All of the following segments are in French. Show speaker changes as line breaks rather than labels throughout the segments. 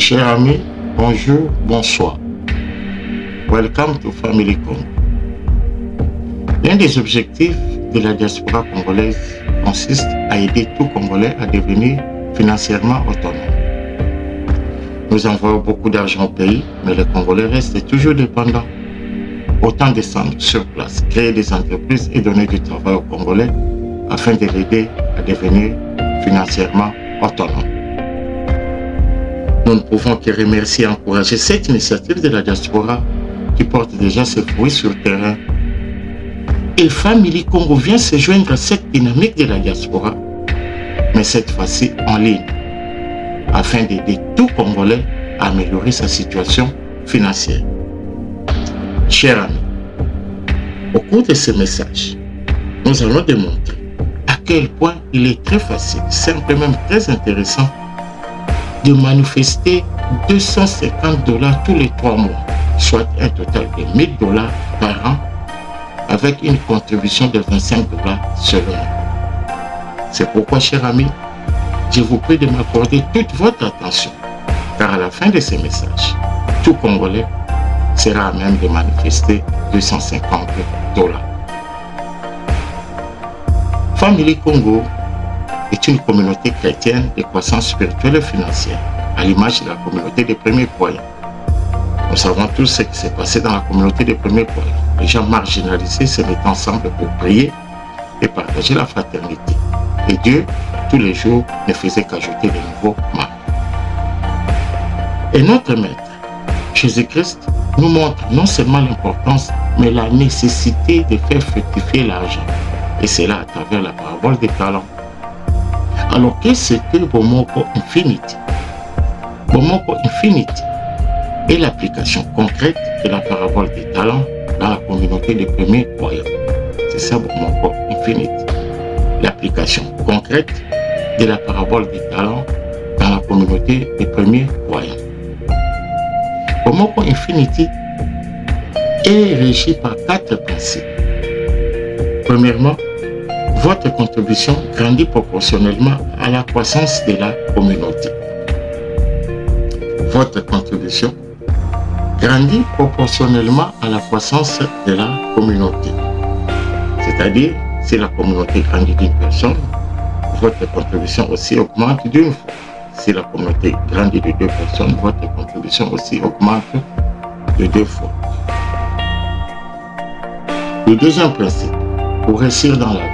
Chers amis, bonjour, bonsoir. Welcome to Family Congo. L'un des objectifs de la diaspora congolaise consiste à aider tout Congolais à devenir financièrement autonome. Nous envoyons beaucoup d'argent au pays, mais les Congolais restent toujours dépendants. Autant descendre sur place, créer des entreprises et donner du travail aux Congolais afin de l'aider à devenir financièrement autonome. Nous ne pouvons que remercier et encourager cette initiative de la diaspora qui porte déjà ses fruits sur le terrain. Et Family Congo vient se joindre à cette dynamique de la diaspora, mais cette fois-ci en ligne, afin d'aider tout Congolais à améliorer sa situation financière. Chers amis, au cours de ce message, nous allons démontrer à quel point il est très facile, simple et même très intéressant de manifester $250 tous les 3 mois, soit un total de $1000 par an, avec une contribution de $25 seulement. C'est pourquoi, chers amis, je vous prie de m'accorder toute votre attention, car à la fin de ce message, tout Congolais sera à même de manifester $250. Family Congo est une communauté chrétienne de croissance spirituelle et financière, à l'image de la communauté des premiers croyants. Nous savons tous ce qui s'est passé dans la communauté des premiers croyants. Les gens marginalisés se mettent ensemble pour prier et partager la fraternité. Et Dieu, tous les jours, ne faisait qu'ajouter de nouveaux membres. Et notre Maître, Jésus-Christ, nous montre non seulement l'importance, mais la nécessité de faire fructifier l'argent. Et cela à travers la parabole des talents. Alors, qu'est-ce que Bomoko Infinity? Bomoko Infinity est l'application concrète de la parabole des talents dans la communauté des premiers croyants. C'est ça Bomoko Infinity. L'application concrète de la parabole des talents dans la communauté des premiers croyants. Bomoko Infinity est régi par 4 principes. Premièrement, votre contribution grandit proportionnellement à la croissance de la communauté. Votre contribution grandit proportionnellement à la croissance de la communauté. C'est-à-dire, si la communauté grandit d'une personne, votre contribution aussi augmente d'une fois. Si la communauté grandit de 2 personnes, votre contribution aussi augmente de 2 fois. Le deuxième principe, pour réussir dans la vie,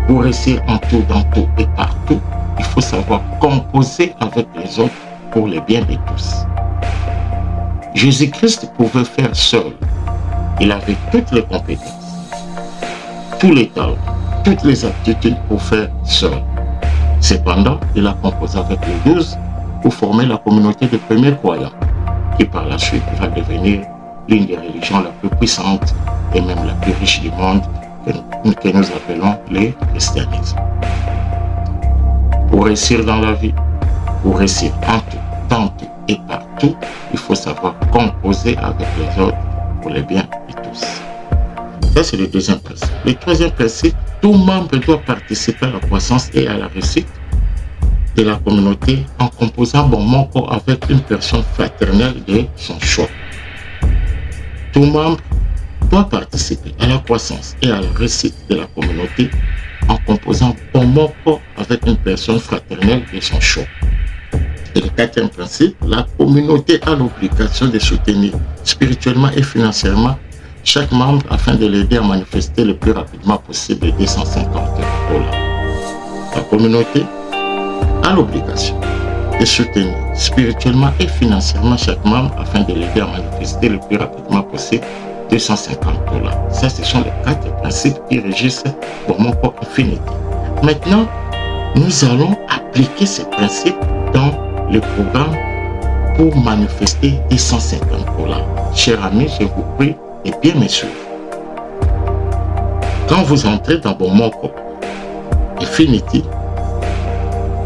pour réussir en tout, dans tout et partout, il faut savoir composer avec les autres pour le bien de tous. Jésus-Christ pouvait faire seul. Il avait toutes les compétences, tous les talents, toutes les aptitudes pour faire seul. Cependant, il a composé avec les 12 pour former la communauté des premiers croyants, qui par la suite va devenir l'une des religions la plus puissante et même la plus riche du monde, que nous appelons le christianisme. Pour réussir dans la vie, pour réussir en tout, dans tout et partout, il faut savoir composer avec les autres pour le bien de tous. Ça, c'est le deuxième principe. Le troisième principe, tout membre doit participer à la croissance et à la réussite de la communauté en composant Bomoko avec une personne fraternelle de son choix. Tout membre doit participer à la croissance et à la réussite de la communauté en composant Bomoko avec une personne fraternelle de son choix. Et le quatrième principe, la communauté a l'obligation de soutenir spirituellement et financièrement chaque membre afin de l'aider à manifester le plus rapidement possible les $250. La communauté a l'obligation de soutenir spirituellement et financièrement chaque membre afin de l'aider à manifester le plus rapidement possible $250. Ça, ce sont les 4 principes qui régissent Bomoko Infinity. Maintenant, nous allons appliquer ces principes dans le programme pour manifester $250. Chers amis, je vous prie de bien me suivre. Quand vous entrez dans Bomoko Infinity,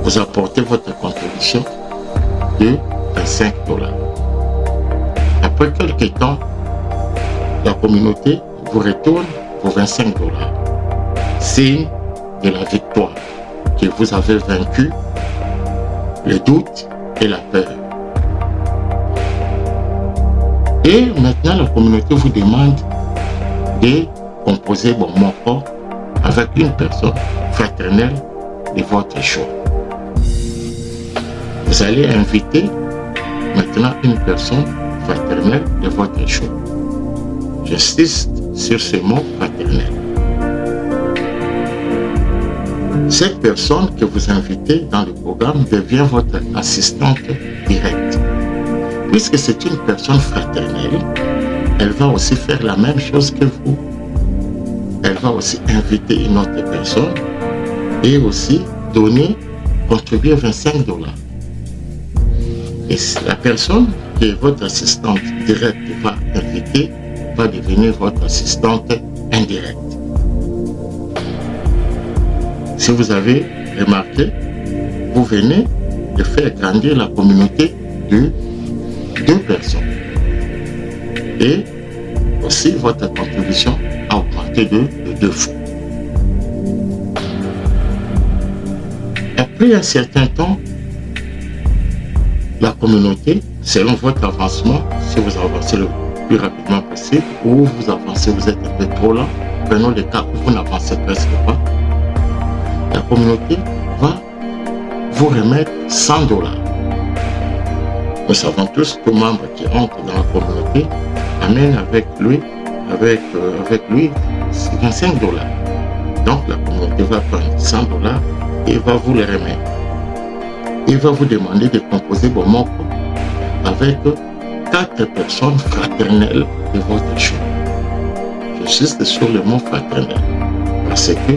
vous apportez votre contribution de $25. Après quelques temps, la communauté vous retourne vos $25. Signe de la victoire, que vous avez vaincu le doute et la peur. Et maintenant, la communauté vous demande de composer mon corps avec une personne fraternelle de votre choix. Vous allez inviter maintenant une personne fraternelle de votre choix. J'insiste sur ce mot fraternel. Cette personne que vous invitez dans le programme devient votre assistante directe. Puisque c'est une personne fraternelle, elle va aussi faire la même chose que vous. Elle va aussi inviter une autre personne et aussi contribuer $25. Et la personne qui est votre assistante directe va inviter va devenir votre assistante indirecte. Si vous avez remarqué, vous venez de faire grandir la communauté de 2 personnes. Et aussi votre contribution a augmenté de 2 fois. Après un certain temps, la communauté, selon votre avancement, si vous avancez le plus rapidement possible ou vous avancez, vous êtes un peu trop lent, prenons le cas où vous n'avancez presque pas, la communauté va vous remettre $100. Nous savons tous que tout membre qui entre dans la communauté amène avec lui $25. Donc la communauté va prendre $100 et va vous les remettre. Il va vous demander de composer vos mots avec 4 personnes fraternelles de votre choix. J'insiste sur le mot fraternel parce que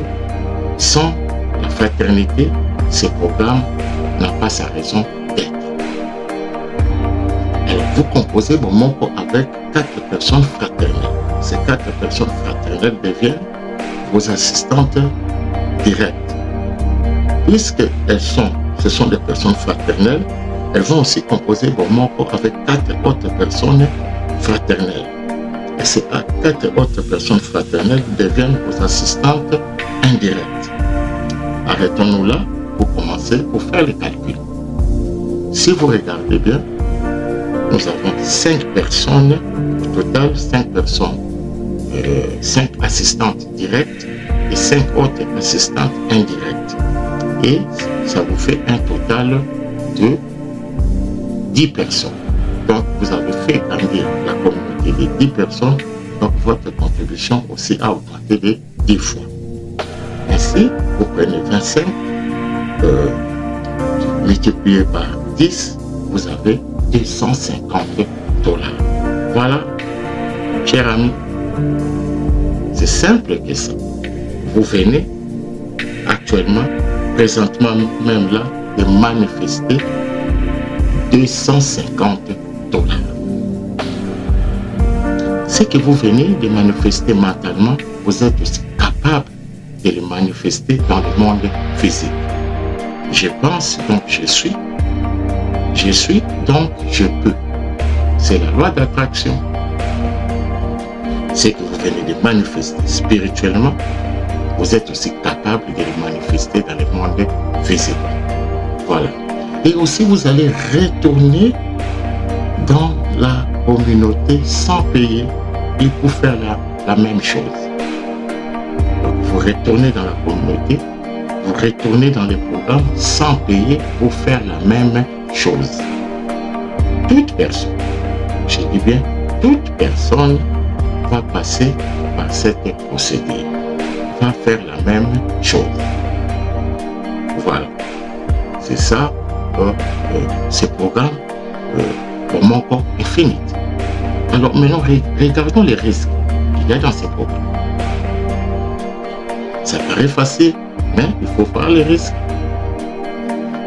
sans la fraternité, ce programme n'a pas sa raison d'être. Alors, vous composez vos mots avec 4 personnes fraternelles. Ces 4 personnes fraternelles deviennent vos assistantes directes. Puisque ce sont des personnes fraternelles, elles vont aussi composer vos mots avec 4 autres personnes fraternelles. Et ces 4 autres personnes fraternelles deviennent vos assistantes indirectes. Arrêtons-nous là pour commencer, pour faire le calcul. Si vous regardez bien, nous avons 5 personnes, au total 5 personnes, 5 assistantes directes et 5 autres assistantes indirectes. Et ça vous fait un total de 10 personnes. Donc, vous avez fait grandir la communauté de 10 personnes, donc votre contribution aussi a augmenté de 10 fois. Ainsi, vous prenez 25, multiplié par 10, vous avez $250. Voilà, chers amis, c'est simple que ça. Vous venez actuellement, présentement même là, de manifester $250. Ce que vous venez de manifester mentalement, vous êtes aussi capable de le manifester dans le monde physique. Je pense, donc je suis. Je suis, donc je peux. C'est la loi d'attraction. Ce que vous venez de manifester spirituellement, vous êtes aussi capable de le manifester dans le monde physique. Voilà. Et aussi, vous allez retourner dans la communauté sans payer et pour faire la même chose. Donc, vous retournez dans la communauté, vous retournez dans les programmes sans payer pour faire la même chose. Toute personne, je dis bien, toute personne va passer par cette procédure, va faire la même chose. Voilà. C'est ça, ce programme pour mon corps infinite. Alors maintenant, regardons les risques qu'il y a dans ce programme. Ça paraît facile, mais il faut voir les risques.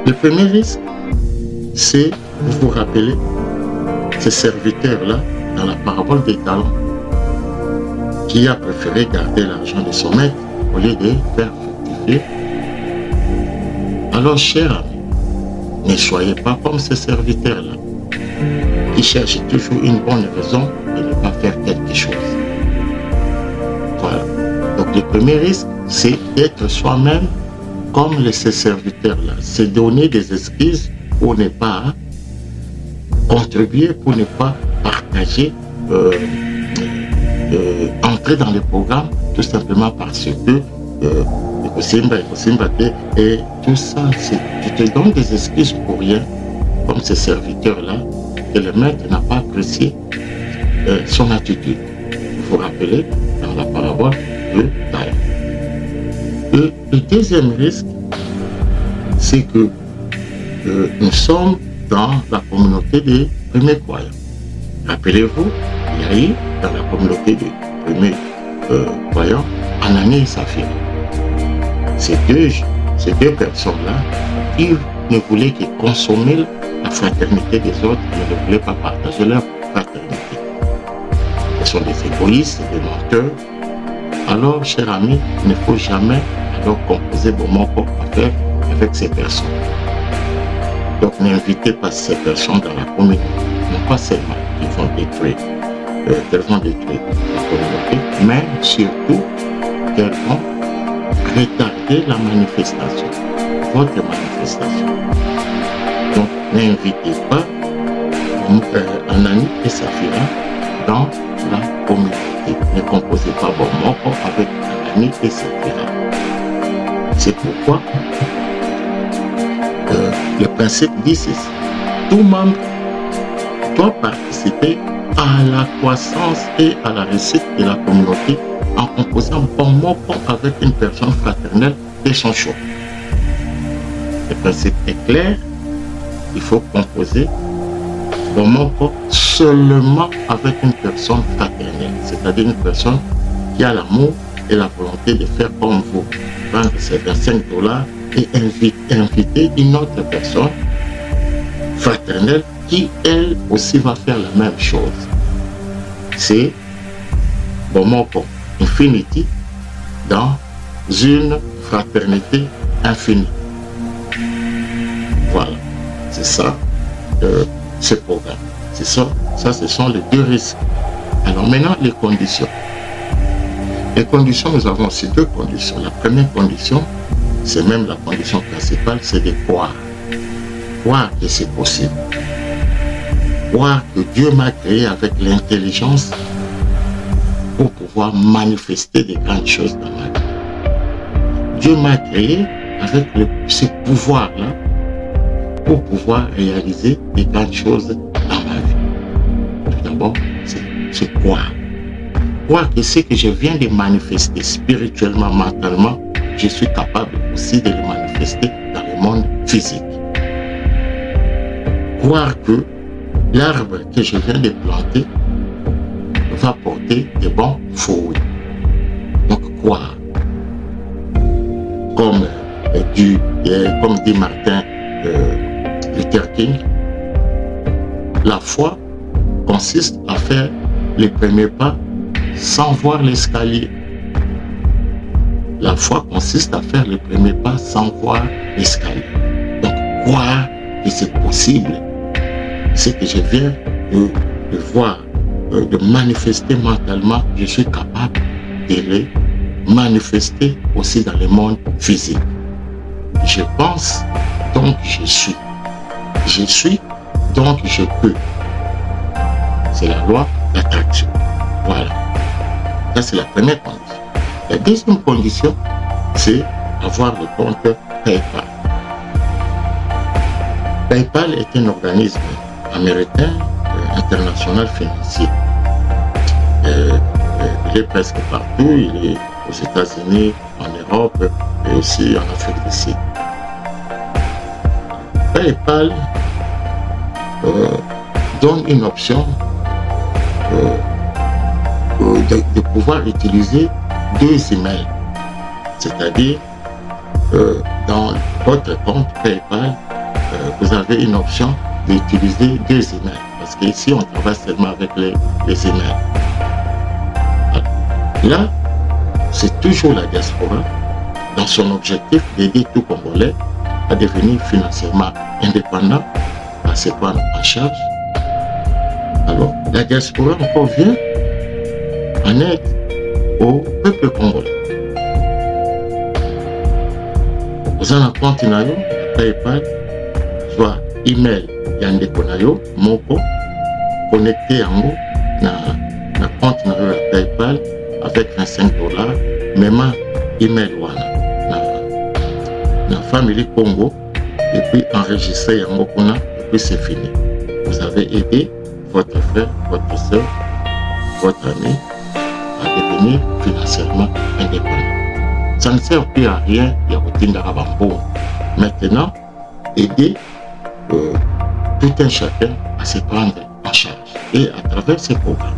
Le premier risque, c'est, vous vous rappelez, ce serviteur-là, dans la parabole des talents, qui a préféré garder l'argent de son maître au lieu de faire fructifier. Alors, chers amis, ne soyez pas comme ce serviteur-là, qui cherche toujours une bonne raison de ne pas faire quelque chose. Voilà. Donc, le premier risque, c'est d'être soi-même comme ce serviteur-là. C'est donner des excuses pour ne pas contribuer, pour ne pas partager entrer dans le programme tout simplement parce que et tout ça, je te donne des excuses pour rien, comme ces serviteurs-là, que le maître n'a pas apprécié son attitude. Il faut rappeler dans la parabole de Taï. Et le deuxième risque, c'est que nous sommes dans la communauté des premiers croyants. Rappelez-vous, il y a eu dans la communauté des premiers croyants Ananie et Saphira. Ces deux personnes-là, qui ne voulaient que consommer la fraternité des autres, ils ne voulaient pas partager leur fraternité. Ils sont des égoïstes, des menteurs. Alors, cher ami, il ne faut jamais alors composer vos mots affaires avec ces personnes. Donc, n'invitez pas ces personnes dans la communauté. Non pas seulement qu'ils vont détruire la communauté, mais surtout qu'elles vont retarder la manifestation, votre manifestation. Donc, n'invitez pas Anani et Saphira dans la communauté. Ne composez pas vos mots avec Anani et Saphira. C'est pourquoi le principe dit ceci. Tout membre doit participer à la croissance et à la réussite de la communauté en composant bon mot avec une personne fraternelle de son choix. Le principe est clair, il faut composer bon mot seulement avec une personne fraternelle, c'est-à-dire une personne qui a l'amour et la volonté de faire comme vous, prendre ses $25 et inviter une autre personne fraternelle qui elle aussi va faire la même chose. C'est bon mot Infinity dans une fraternité infinie. Voilà, c'est ça ce programme. C'est ça, ce sont les deux risques. Alors maintenant, les conditions. Les conditions, nous avons ces deux conditions. La première condition, c'est même la condition principale, c'est de croire. Croire que c'est possible. Croire que Dieu m'a créé avec l'intelligence pour pouvoir manifester des grandes choses dans ma vie. Dieu m'a créé avec ce pouvoir-là pour pouvoir réaliser des grandes choses dans ma vie. Tout d'abord, c'est croire. Croire que ce que je viens de manifester spirituellement, mentalement, je suis capable aussi de le manifester dans le monde physique. Croire que l'arbre que je viens de planter va porter de bons fruits. Donc croire. Comme dit Martin Luther King, la foi consiste à faire les premiers pas sans voir l'escalier. La foi consiste à faire les premiers pas sans voir l'escalier. Donc croire que c'est possible. Ce que je viens de voir, de manifester mentalement, je suis capable de les manifester aussi dans le monde physique. Je pense, donc je suis. Je suis, donc je peux. C'est la loi d'attraction. Voilà. Ça, c'est la première condition. La deuxième condition, c'est avoir le compte PayPal. PayPal est un organisme américain international financier. Il est presque partout. Il est aux États-Unis, en Europe et aussi en Afrique du Sud. PayPal donne une option de pouvoir utiliser deux emails. C'est-à-dire, dans votre compte PayPal, vous avez une option d'utiliser deux emails. Parce qu'ici, on travaille seulement avec les emails. Là, c'est toujours la diaspora dans son objectif d'aider tout Congolais à devenir financièrement indépendant, à se prendre en charge. Alors, la diaspora encore vient en aide au peuple congolais. Vous en avez compte nayo, PayPal, soit email yandeko nayo, moko, connecté yango na compte na yo ya PayPal avec $25, même email wana na Family Congo, et puis enregistrer yango kuna, et puis c'est fini. Vous avez aidé votre frère, votre soeur, votre ami à devenir financièrement indépendant. Ça ne sert plus à rien, il y a Rotinda Rabambo. Maintenant, aider tout un chacun à se prendre en charge. Et à travers ces programmes,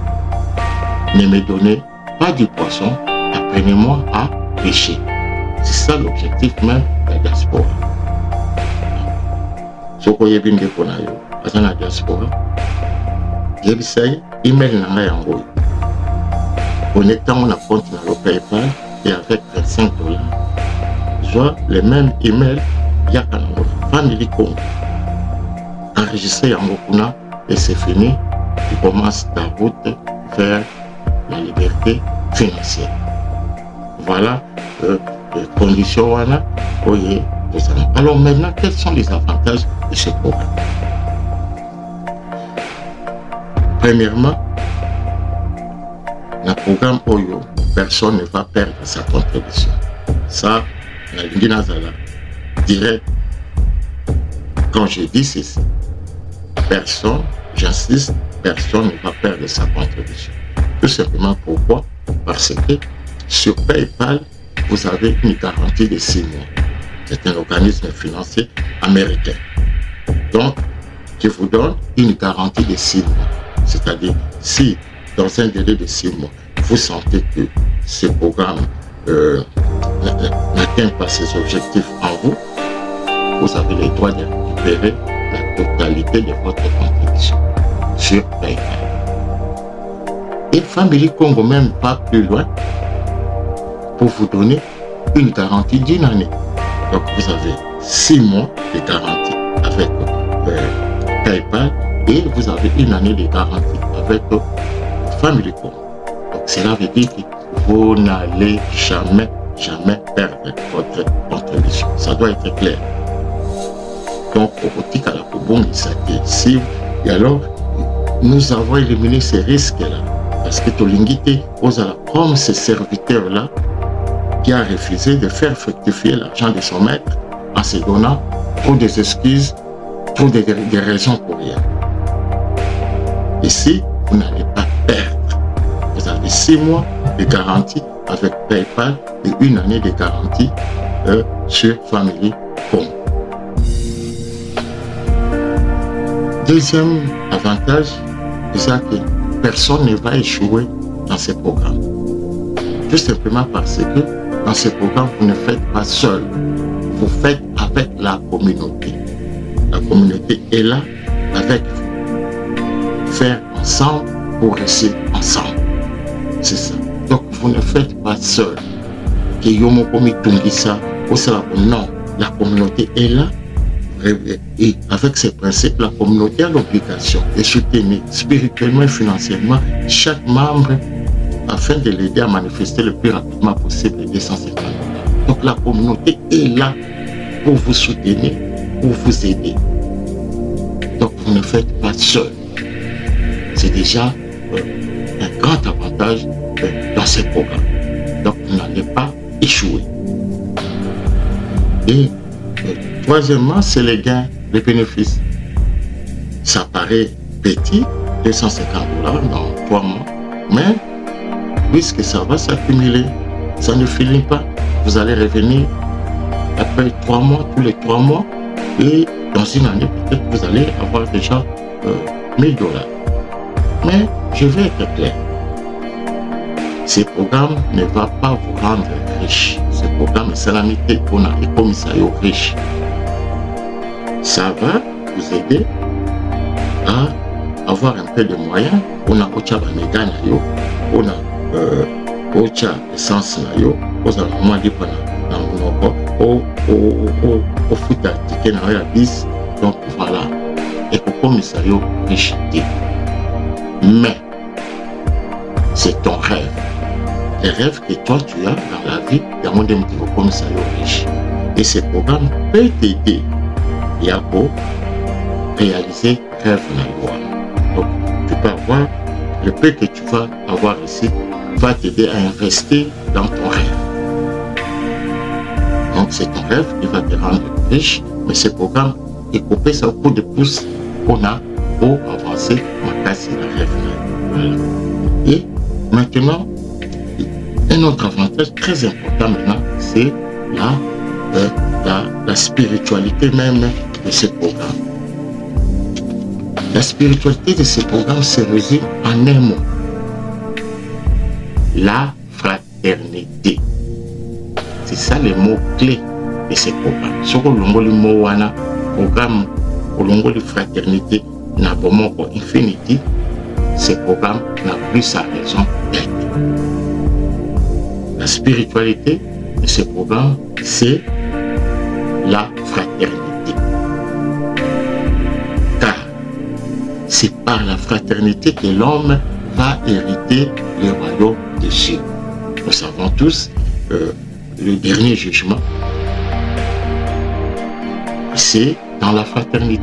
ne me donnez pas du poisson, apprenez-moi à pêcher. C'est ça l'objectif même de la diaspora. Ce que vous avez pour la diaspora, vous avez email na yango. Connectant mon compte dans le PayPal et avec $25, soit le même email, il y a un Family Congo. Enregistrer yango kuna et c'est fini. Tu commences ta route vers la liberté financière. Voilà les conditions. Alors maintenant, quels sont les avantages de ce programme? Premièrement, le programme Oyo, personne ne va perdre sa contribution. Ça, la ligne Nazala dirait, quand je dis ceci, personne, j'insiste, personne ne va perdre sa contribution. Tout simplement pourquoi? Parce que sur PayPal, vous avez une garantie de 6 mois. C'est un organisme financier américain. Donc, je vous donne une garantie de 6 mois. C'est-à-dire, si dans un délai de 6 mois, vous sentez que ce programme n'atteint pas ses objectifs en vous, vous avez le droit de récupérer la totalité de votre contribution sur PayPal. Et Family Congo même pas plus loin pour vous donner une garantie d'1 année. Donc vous avez 6 mois de garantie avec PayPal et vous avez 1 année de garantie avec Family Congo. Donc cela veut dire que vous n'allez jamais perdre votre contribution. Ça doit être clair. Donc au petit à la Kobong, et alors nous avons éliminé ces risques-là. Parce que Tolingité ose comme ce serviteur-là qui a refusé de faire fructifier l'argent de son maître en se donnant trop des excuses, trop des raisons pour rien. Ici, vous n'allez pas perdre. Vous avez 6 mois de garantie avec PayPal et 1 année de garantie sur Family Congo. Deuxième avantage, c'est que personne ne va échouer dans ce programme. Tout simplement parce que dans ce programme, vous ne faites pas seul. Vous faites avec la communauté. La communauté est là avec vous. Faire ensemble pour réussir ensemble. C'est ça. Donc vous ne faites pas seul. Non, la communauté est là. Et avec ces principes, la communauté a l'obligation de soutenir spirituellement et financièrement chaque membre afin de l'aider à manifester le plus rapidement possible les 250 $. Donc la communauté est là pour vous soutenir, pour vous aider. Donc vous ne faites pas seul. C'est déjà un grand avantage dans ce programme. Donc vous n'allez pas échouer. Et troisièmement, c'est les gains, les bénéfices. Ça paraît petit, 250 $ dans 3 mois, mais puisque ça va s'accumuler, ça ne finit pas. Vous allez revenir après 3 mois, tous les 3 mois, et dans 1 année, peut-être vous allez avoir déjà 1 000 $. Mais je vais être clair. Ce programme ne va pas vous rendre riche. Ce programme est salamité qu'on a et commissariat riche. Ça va vous aider à avoir un peu de moyens. On a Ocha Banega Nayo, on a Ocha Essence Nayo, on a Maman Dipana Namunoko, au foot à ticket Nayo 10. Donc voilà. Et pour commissariat riche. Mais c'est ton rêve. Les rêves que toi tu as dans la vie, dans mon démon commissariat riche. Et ce programme peut t'aider. Il y a beau réaliser rêve dans le loi. Donc, tu peux avoir le peu que tu vas avoir ici va t'aider à investir dans ton rêve. Donc c'est ton rêve qui va te rendre riche, mais ce programme est coupé ça au coup de pouce qu'on a pour avancer ma casse et la rêve. Voilà. Et maintenant, un autre avantage très important maintenant, c'est la spiritualité même de ce programme. La spiritualité de ce programme se résume en un mot. La fraternité. C'est ça le mot clé de ce programme. Ce que l'on mot wana programme au longo de fraternité n'a pas mot infinity, ce programme n'a plus sa raison d'être. La spiritualité de ce programme, c'est la fraternité. Car c'est par la fraternité que l'homme va hériter le royaume de Dieu. Nous savons tous le dernier jugement, c'est dans la fraternité.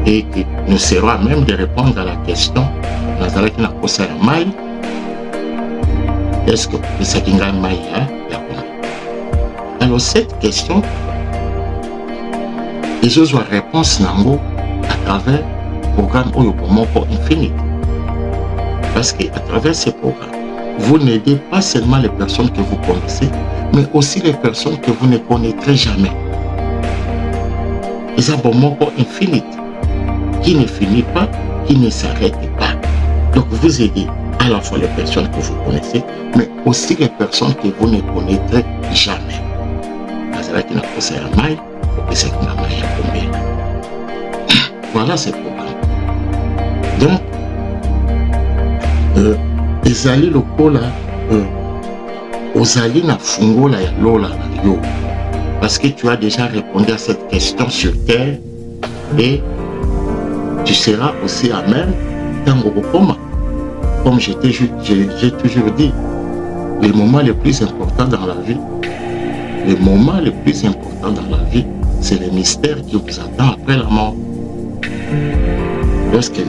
Et que nous serons à même de répondre à la question Nazareth na kosa ya mai, est-ce que c'est kinga mai ya kona? Alors cette question, ils ont une réponse nango à travers le programme Oyobomoko Infinite. Parce qu'à travers ce programme, vous n'aidez pas seulement les personnes que vous connaissez, mais aussi les personnes que vous ne connaîtrez jamais. Ils ont Bomoko Infinite, qui ne finit pas, qui ne s'arrête pas. Donc vous aidez à la fois les personnes que vous connaissez, mais aussi les personnes que vous ne connaîtrez jamais. Voilà ce programme. Donc, ezali lokola ozali na fungola ya lola na yo, parce que tu as déjà répondu à cette question sur terre et tu seras aussi à même dans Gokoma. Comme j'ai toujours dit, les moments les plus importants dans la vie, les moments les plus importants dans la vie, c'est le mystère qui vous attend après la mort. Lorsque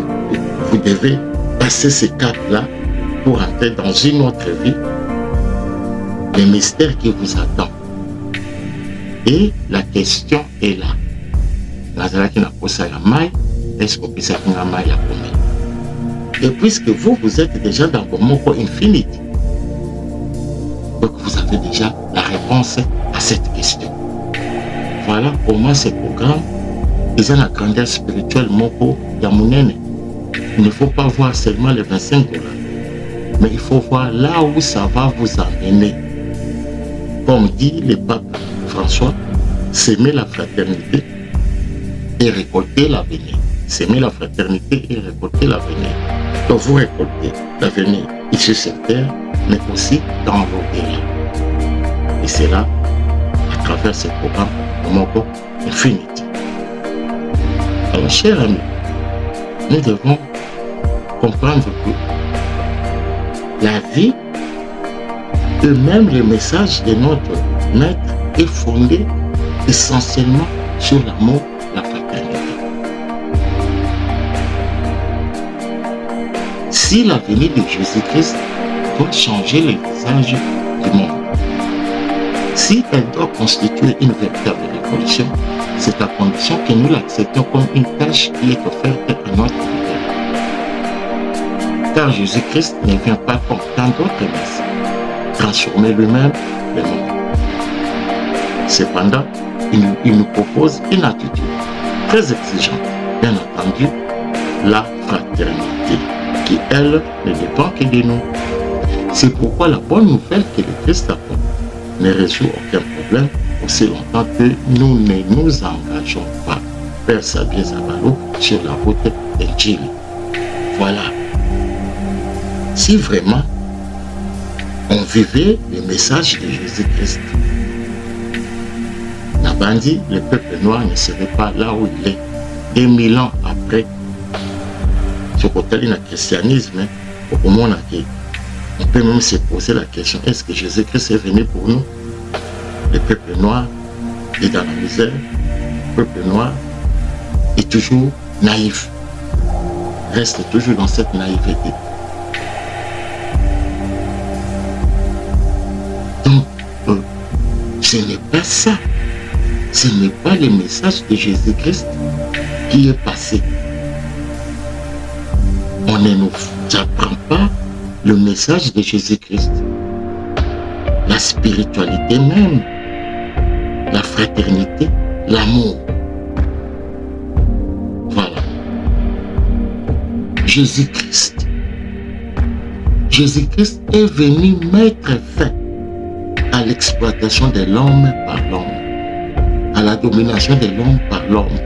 vous devez passer ces caps-là pour entrer dans une autre vie, le mystère qui vous attend. Et la question est là. Nazaraki na kosa ya mai, est-ce que vous avez un mai à combien? Et puisque vous êtes déjà dans vos mots infinites, donc vous avez déjà la réponse à cette question. Voilà comment ce programme est une grandeur spirituelle moko yamunene. Il ne faut pas voir seulement les 25 $, mais il faut voir là où ça va vous amener. Comme dit le pape François, s'aimer la fraternité et récolter l'avenir. S'aimer la fraternité et récolter l'avenir. Donc vous récoltez l'avenir ici sur terre, mais aussi dans l'au-delà. Et c'est là, à travers ce programme, Moko Infinity. Alors, chers amis, nous devons comprendre que la vie et même le message de notre maître est fondé essentiellement sur l'amour, la fraternité. Si la venue de Jésus-Christ doit changer le visage du monde, si elle doit constituer une véritable révolution, c'est à condition que nous l'acceptons comme une tâche qui est offerte à notre égard. Car Jésus-Christ ne vient pas comme tant d'autres messes transformer lui-même le monde. Cependant, il nous propose une attitude très exigeante, bien entendu, la fraternité, qui, elle, ne dépend que de nous. C'est pourquoi la bonne nouvelle que le Christ apporte ne résout aucun problème aussi longtemps que nous ne nous engageons pas, Père Sabien Zabalo, sur la route d'Injil. Voilà. Si vraiment on vivait le message de Jésus-Christ, Nabandi, le peuple noir ne serait pas là où il est 2000 ans après. Ce côté du christianisme, on peut même se poser la question, est-ce que Jésus-Christ est venu pour nous? Le peuple noir est dans la misère, le peuple noir est toujours naïf. reste toujours dans cette naïveté. Donc, ce n'est pas ça. Ce n'est pas le message de Jésus-Christ qui est passé. On ne nous apprend pas le message de Jésus-Christ. La spiritualité même, la fraternité, l'amour. Voilà. Jésus-Christ. Jésus-Christ est venu mettre fin à l'exploitation de l'homme par l'homme, à la domination de l'homme par l'homme,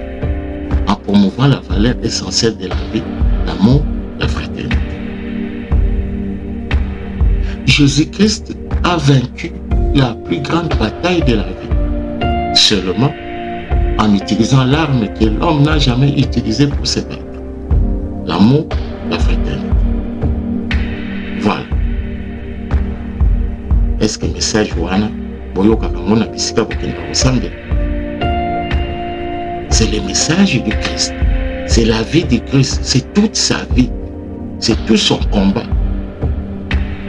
en promouvant la valeur essentielle de la vie, l'amour, la fraternité. Jésus-Christ a vaincu la plus grande bataille de la vie, seulement en utilisant l'arme que l'homme n'a jamais utilisée pour se battre. L'amour, la fraternité. Voilà. Est-ce que le message wana boyoka kamona bisika bokenda kosambe? C'est le message du Christ. C'est la vie du Christ. C'est toute sa vie. C'est tout son combat.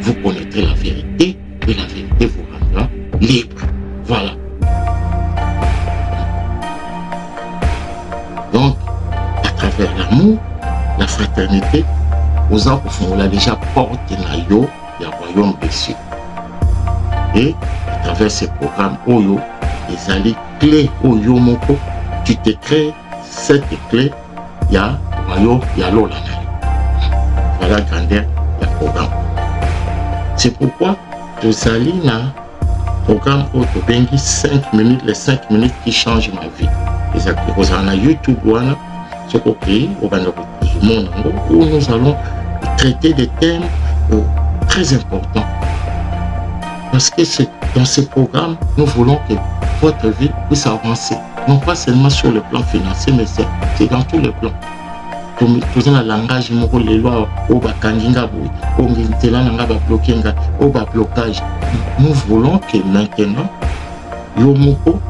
Vous connaîtrez la vérité et la vérité vous rendra libre. Voilà. Donc, à travers l'amour, la fraternité, vous en l'a déjà porté na yo du royaume des cieux. Et à travers ces programmes Oyo, les alliés clés Oyo Moko, tu te crées cette clé, il y a royaume, il y a l'eau. Voilà la grandeur du programme. C'est pourquoi tu alliés na programme Oyo Bengi 5 minutes, les 5 minutes qui changent ma vie. Les acteurs, vous en avez YouTube, ce qu'on crée, au monde où nous allons traiter des thèmes très importants. Parce que c'est dans ce programme, nous voulons que votre vie puisse avancer. Non pas seulement sur le plan financier, mais c'est dans tous les plans. Tout le langage, les lois, blocage. Nous voulons que maintenant, Yomoko,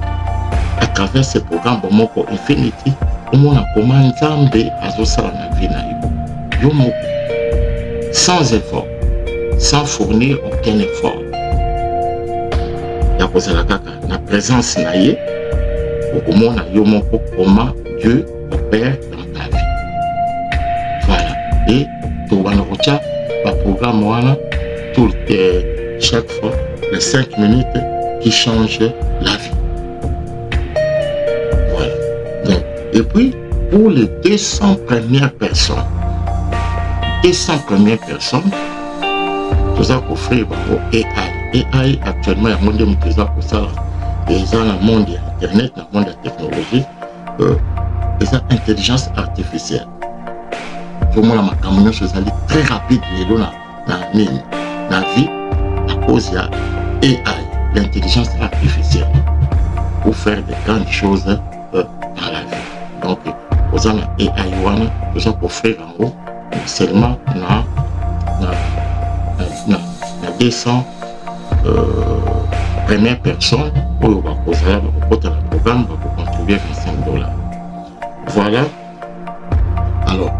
à travers ce programme Bomoko Infinity, on a comment Nzambe azosala na vie na yo. Yomoko, sans effort, sans fournir aucun effort. Ya kozala kaka na présence na ye, okomona Yomoko comment Dieu opère dans ta vie. Voilà. Et tout le programme wana chaque fois les 5 minutes qui changent la vie. Voilà. Donc, et puis pour les 200 premières personnes, tout ça pour offrir au AI actuellement il y a un monde de pour ça et dans le monde de internet, dans le monde de la technologie, les intelligence artificielle. Pour moi, ma camion chose très rapide dans la vie à cause de AI, l'intelligence artificielle, pour faire de grandes choses dans la vie. Donc, aux gens AI, tout ça pour faire en haut, seulement dans 200 premières personnes pour le programme pour contribuer $25. Voilà. Alors,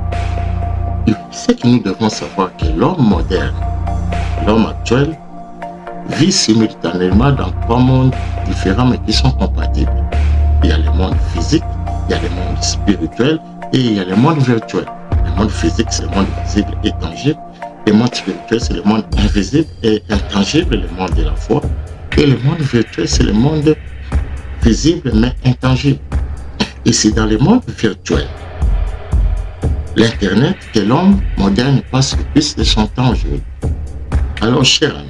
c'est que nous devons savoir que l'homme moderne, l'homme actuel, vit simultanément dans 3 mondes différents mais qui sont compatibles. Il y a le monde physique, il y a le monde spirituel et il y a le monde virtuel. Le monde physique, c'est le monde visible et tangible. Le monde spirituel, c'est le monde invisible et intangible, le monde de la foi. Et le monde virtuel, c'est le monde visible mais intangible. Et c'est dans le monde virtuel, l'Internet, que l'homme moderne passe le plus de son temps aujourd'hui. Alors, cher ami,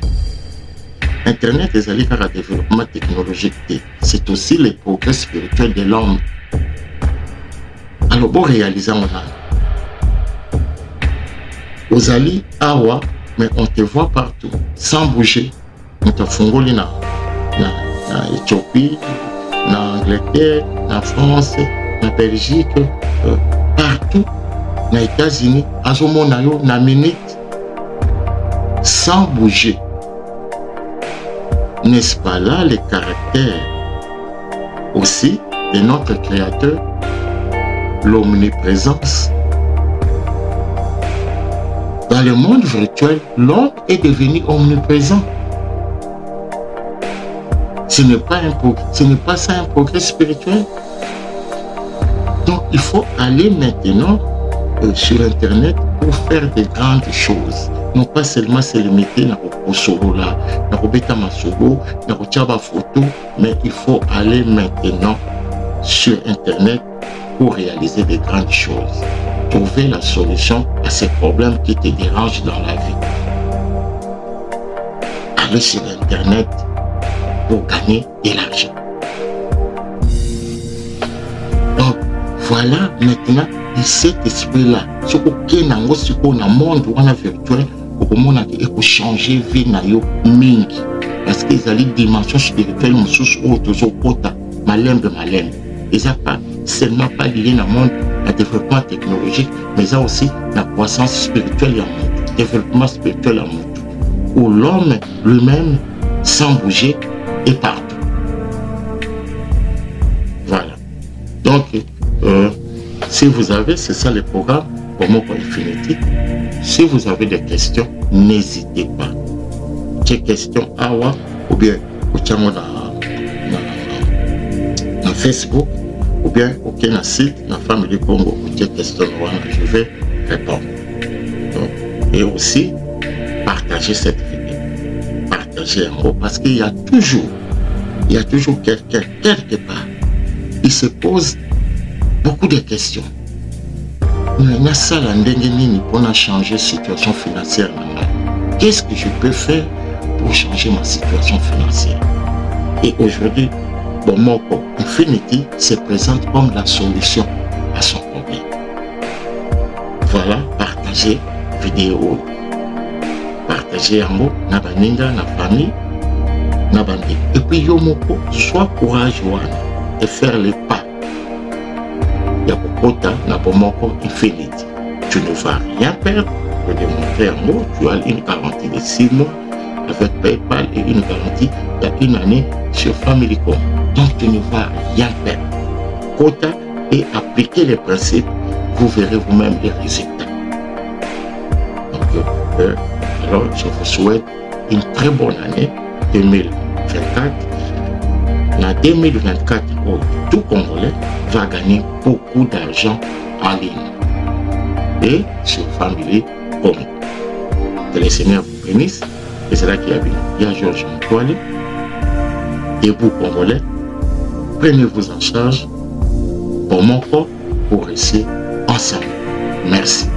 Internet est allé vers le développement technologique. C'est aussi le progrès spirituel de l'homme. Alors, pour réaliser mon âme, aux alliés, awa, mais on te voit partout, sans bouger. On te fongoli na Éthiopie, na Angleterre, na France, na Belgique, partout, na États-Unis, à ce moment-là, na minute, sans bouger. N'est-ce pas là le caractère aussi de notre Créateur, l'omniprésence, Dans le monde virtuel, l'homme est devenu omniprésent. Ce n'est pas ça un progrès spirituel. Donc, il faut aller maintenant sur Internet pour faire de grandes choses. Non pas seulement se limiter au solo là, dans ma solo, dans la photo, mais il faut aller maintenant sur Internet pour réaliser de grandes choses. Trouver la solution à ces problèmes qui te dérangent dans la vie. Aller sur Internet pour gagner de l'argent. Donc, voilà maintenant cet esprit-là. Ce qui est dans le monde virtuel, pour changer la vie na yo mingi. Parce qu'ils ont une dimension spirituelle, malembe. Ils n'ont pas seulement pas lié dans le monde à développement technologique, mais ils ont aussi la croissance spirituelle en monde, développement spirituel en monde, où l'homme lui-même, sans bouger, est partout. Voilà. Donc, si vous avez, c'est ça le programme, Bomoko Infinity. Si vous avez des questions, n'hésitez pas. Des questions awa ou bien dans Facebook ou bien aucun site dans Family Congo ou des questions, je vais répondre. Donc, et aussi, partagez cette vidéo. Partagez en haut parce qu'il y a toujours quelqu'un, quelque part, il se pose beaucoup de questions. Mais ça, pour changer la situation financière. Qu'est-ce que je peux faire pour changer ma situation financière? Et aujourd'hui, Bomoko Infinity se présente comme la solution à son problème. Voilà, partagez la vidéo. Partagez en haut, na baninga, na famille, na bandi. Et puis, Yomoko, sois courageux et faire les pas. Yakokota na Bomoko Infinity. Tu ne vas rien perdre. Je vais démontrer en haut, tu as une garantie de 6 mois avec PayPal et une garantie d'1 année sur Family Com. Donc tu ne vas rien perdre. Quota et appliquez les principes, vous verrez vous-même les résultats. Donc, alors je vous souhaite une très bonne année 2024. En 2024, tout Congolais va gagner beaucoup d'argent en ligne et sur Family Com. Que le Seigneur vous bénisse. Et c'est là qu'il y a bien. Il y a Georges Antoine. Debout Congolais, prenez-vous en charge pour mon corps, pour rester ensemble. Merci.